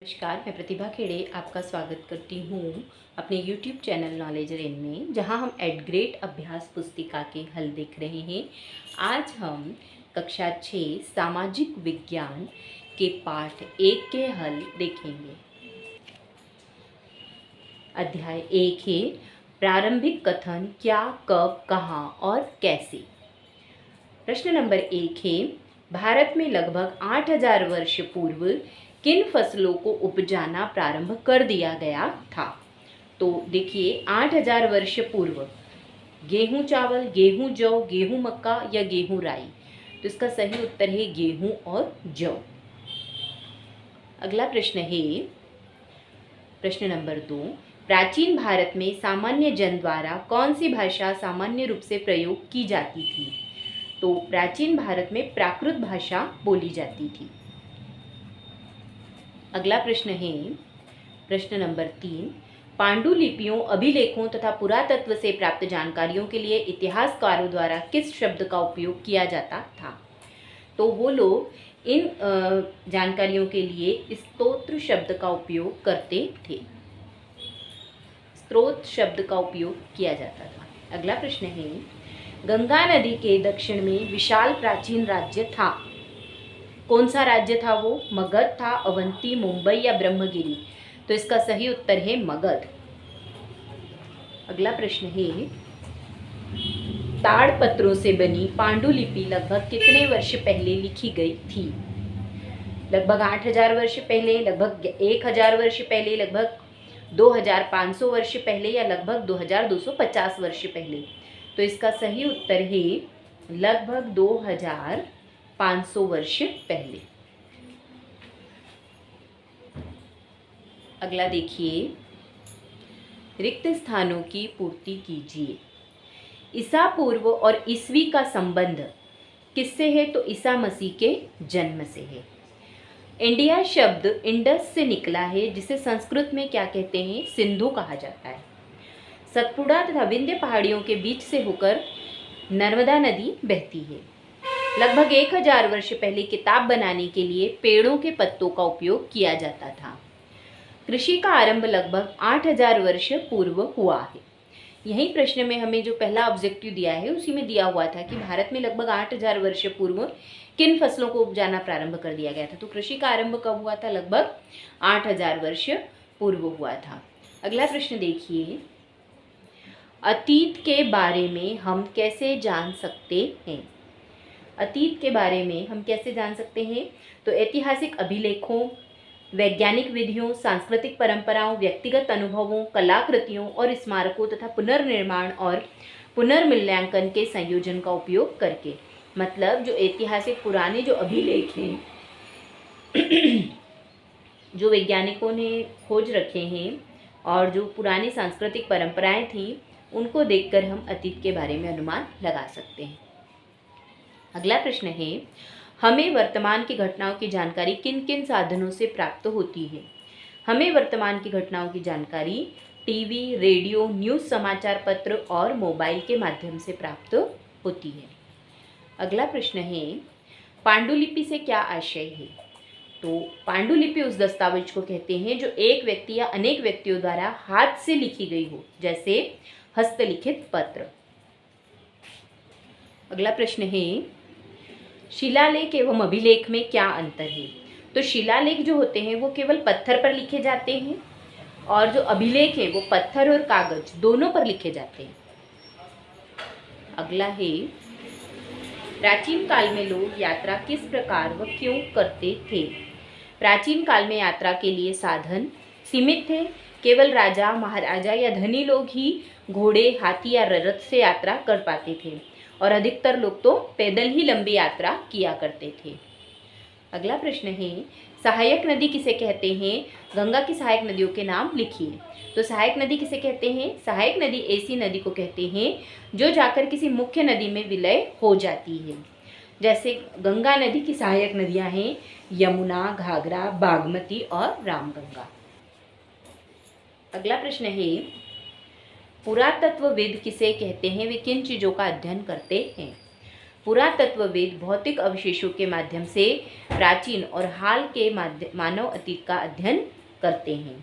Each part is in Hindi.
नमस्कार, मैं प्रतिभा खेड़े आपका स्वागत करती हूँ अपने YouTube चैनल नॉलेज रेन में, जहाँ हम एट ग्रेड अभ्यास पुस्तिका के हल देख रहे हैं। आज हम कक्षा 6 सामाजिक विज्ञान के पाठ 1 के हल देखेंगे। अध्याय 1 है प्रारंभिक कथन क्या, कब, कहाँ और कैसे। प्रश्न नंबर 1 है भारत में लगभग 8000 वर्ष पूर्व किन फसलों को उपजाना प्रारंभ कर दिया गया था। तो देखिए 8000 वर्ष पूर्व गेहूं चावल, गेहूं जौ, गेहूं मक्का या गेहूं राई। तो इसका सही उत्तर है गेहूं और जौ। अगला प्रश्न है प्रश्न नंबर 2, प्राचीन भारत में सामान्य जन द्वारा कौन सी भाषा सामान्य रूप से प्रयोग की जाती थी। तो प्राचीन भारत में प्राकृत भाषा बोली जाती थी। अगला प्रश्न है प्रश्न नंबर 3, पांडुलिपियों, अभिलेखों तथा पुरातत्व से प्राप्त जानकारियों के लिए इतिहासकारों द्वारा किस शब्द का उपयोग किया जाता था। तो वो लोग इन जानकारियों के लिए स्तोत्र शब्द का उपयोग करते थे। स्रोत शब्द का उपयोग किया जाता था। अगला प्रश्न है गंगा नदी के दक्षिण में विशाल प्राचीन राज्य था। कौन सा राज्य था वो? मगध था, अवंती, मुंबई या ब्रह्मगिरी। तो इसका सही उत्तर है मगध। अगला प्रश्न है ताड़पत्रों से बनी पांडुलिपि लगभग कितने वर्ष पहले लिखी गई थी। लगभग 8000 वर्ष पहले, लगभग 1000 वर्ष पहले, लगभग 2500 वर्ष पहले या लगभग 2250 वर्ष पहले। तो इसका सही उत्तर है लगभग 2500 वर्ष पहले। अगला देखिए रिक्त स्थानों की पूर्ति कीजिए। ईसा पूर्व और ईस्वी का संबंध किससे है? तो ईसा मसीह के जन्म से है। इंडिया शब्द इंडस से निकला है, जिसे संस्कृत में क्या कहते हैं? सिंधु कहा जाता है। सतपुड़ा तथा विंध्य पहाड़ियों के बीच से होकर नर्मदा नदी बहती है। लगभग 1000 वर्ष पहले किताब बनाने के लिए पेड़ों के पत्तों का उपयोग किया जाता था। कृषि का आरंभ लगभग 8000 वर्ष पूर्व हुआ है। यही प्रश्न में हमें जो पहला ऑब्जेक्टिव दिया है उसी में दिया हुआ था कि भारत में लगभग 8000 वर्ष पूर्व किन फसलों को उपजाना प्रारंभ कर दिया गया था। तो कृषि का आरंभ कब हुआ था? लगभग 8000 वर्ष पूर्व हुआ था। अगला प्रश्न देखिए अतीत के बारे में हम कैसे जान सकते हैं। अतीत के बारे में हम कैसे जान सकते हैं? तो ऐतिहासिक अभिलेखों, वैज्ञानिक विधियों, सांस्कृतिक परंपराओं, व्यक्तिगत अनुभवों, कलाकृतियों और स्मारकों तथा पुनर्निर्माण और पुनर्मूल्यांकन के संयोजन का उपयोग करके। मतलब जो ऐतिहासिक पुराने जो अभिलेख हैं जो वैज्ञानिकों ने खोज रखे हैं और जो पुरानी सांस्कृतिक परंपराएं थी उनको देखकर हम अतीत के बारे में अनुमान लगा सकते हैं। अगला प्रश्न है हमें वर्तमान की घटनाओं की जानकारी किन किन साधनों से प्राप्त होती है। हमें वर्तमान की घटनाओं की जानकारी टीवी, रेडियो, न्यूज़ समाचार पत्र और मोबाइल के माध्यम से प्राप्त होती है। अगला प्रश्न है पांडुलिपि से क्या आशय है। तो पांडुलिपि उस दस्तावेज को कहते हैं जो एक व्यक्ति या अनेक व्यक्तियों द्वारा हाथ से लिखी गई हो, जैसे हस्तलिखित पत्र। अगला प्रश्न है शिलालेख एवं अभिलेख में क्या अंतर है। तो शिलालेख जो होते हैं वो केवल पत्थर पर लिखे जाते हैं और जो अभिलेख है वो पत्थर और कागज दोनों पर लिखे जाते हैं। अगला है प्राचीन काल में लोग यात्रा किस प्रकार व क्यों करते थे। प्राचीन काल में यात्रा के लिए साधन सीमित थे। केवल राजा, महाराजा या धनी लोग ही घोड़े, हाथी या रथ से यात्रा कर पाते थे और अधिकतर लोग तो पैदल ही लंबी यात्रा किया करते थे। अगला प्रश्न है सहायक नदी किसे कहते हैं। गंगा की सहायक नदियों के नाम लिखिए। तो सहायक नदी किसे कहते हैं? सहायक नदी ऐसी नदी को कहते हैं जो जाकर किसी मुख्य नदी में विलय हो जाती है। जैसे गंगा नदी की सहायक नदियां हैं यमुना, घाघरा, बागमती और रामगंगा। अगला प्रश्न है पुरातत्वविद किसे कहते हैं, वे किन चीज़ों का अध्ययन करते हैं। पुरातत्वविद भौतिक अवशेषों के माध्यम से प्राचीन और हाल के मानव अतीत का अध्ययन करते हैं,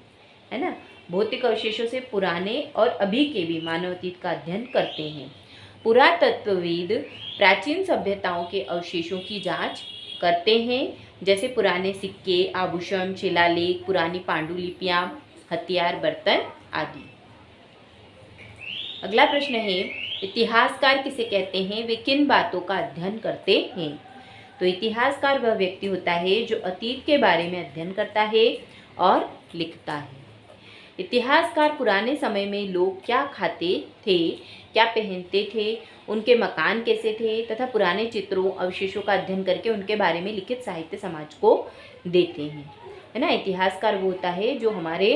है ना। भौतिक अवशेषों से पुराने और अभी के भी मानव अतीत का अध्ययन करते हैं। पुरातत्वविद प्राचीन सभ्यताओं के अवशेषों की जांच करते हैं, जैसे पुराने सिक्के, आभूषण, शिलालेख, पुरानी पांडुलिपियां, हथियार, बर्तन आदि। अगला प्रश्न है, इतिहासकार किसे कहते हैं, वे किन बातों का अध्ययन करते हैं। तो इतिहासकार वह व्यक्ति होता है जो अतीत के बारे में अध्ययन करता है और लिखता है। इतिहासकार पुराने समय में लोग क्या खाते थे, क्या पहनते थे, उनके मकान कैसे थे तथा पुराने चित्रों, अवशेषों का अध्ययन करके उनके बारे में लिखित साहित्य समाज को देते हैं, है ना। इतिहासकार वो होता है जो हमारे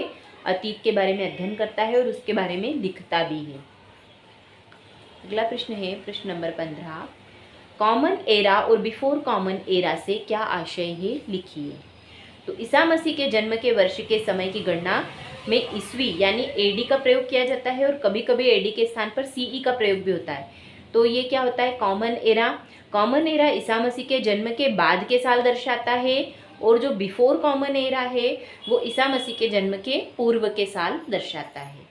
अतीत के बारे में अध्ययन करता है और उसके बारे में लिखता भी है। अगला प्रश्न है प्रश्न नंबर 15, कॉमन एरा और बिफोर कॉमन एरा से क्या आशय है, लिखिए। तो ईसा मसीह के जन्म के वर्ष के समय की गणना में ईस्वी यानी एडी का प्रयोग किया जाता है और कभी कभी एडी के स्थान पर सीई का प्रयोग भी होता है। तो ये क्या होता है, common era. Common era Isa Masih के जन्म के बाद के साल दर्शाता है और जो बिफोर कॉमन एरा है वो ईसा मसीह के जन्म के पूर्व के साल दर्शाता है।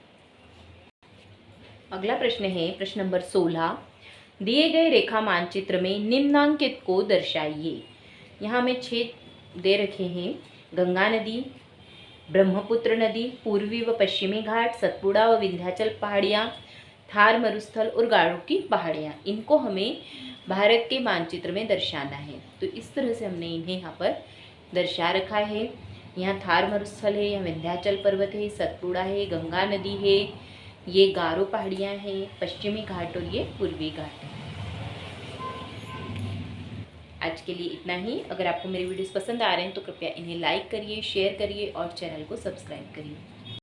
अगला प्रश्न है प्रश्न नंबर 16, दिए गए रेखा मानचित्र में निम्नांकित को दर्शाइए। यहाँ में 6 दे रखे हैं, गंगा नदी, ब्रह्मपुत्र नदी, पूर्वी व पश्चिमी घाट, सतपुड़ा व विंध्याचल पहाड़ियाँ, थार मरुस्थल और गारो की पहाड़ियाँ। इनको हमें भारत के मानचित्र में दर्शाना है। तो इस तरह से हमने इन्हें यहाँ पर दर्शा रखा है। यहाँ थार मरुस्थल है, यहाँ विंध्याचल पर्वत है, सतपुड़ा है, गंगा नदी है, ये गारो पहाड़ियाँ हैं, पश्चिमी घाट और ये पूर्वी घाट है। आज के लिए इतना ही। अगर आपको मेरे वीडियोस पसंद आ रहे हैं तो कृपया इन्हें लाइक करिए, शेयर करिए और चैनल को सब्सक्राइब करिए।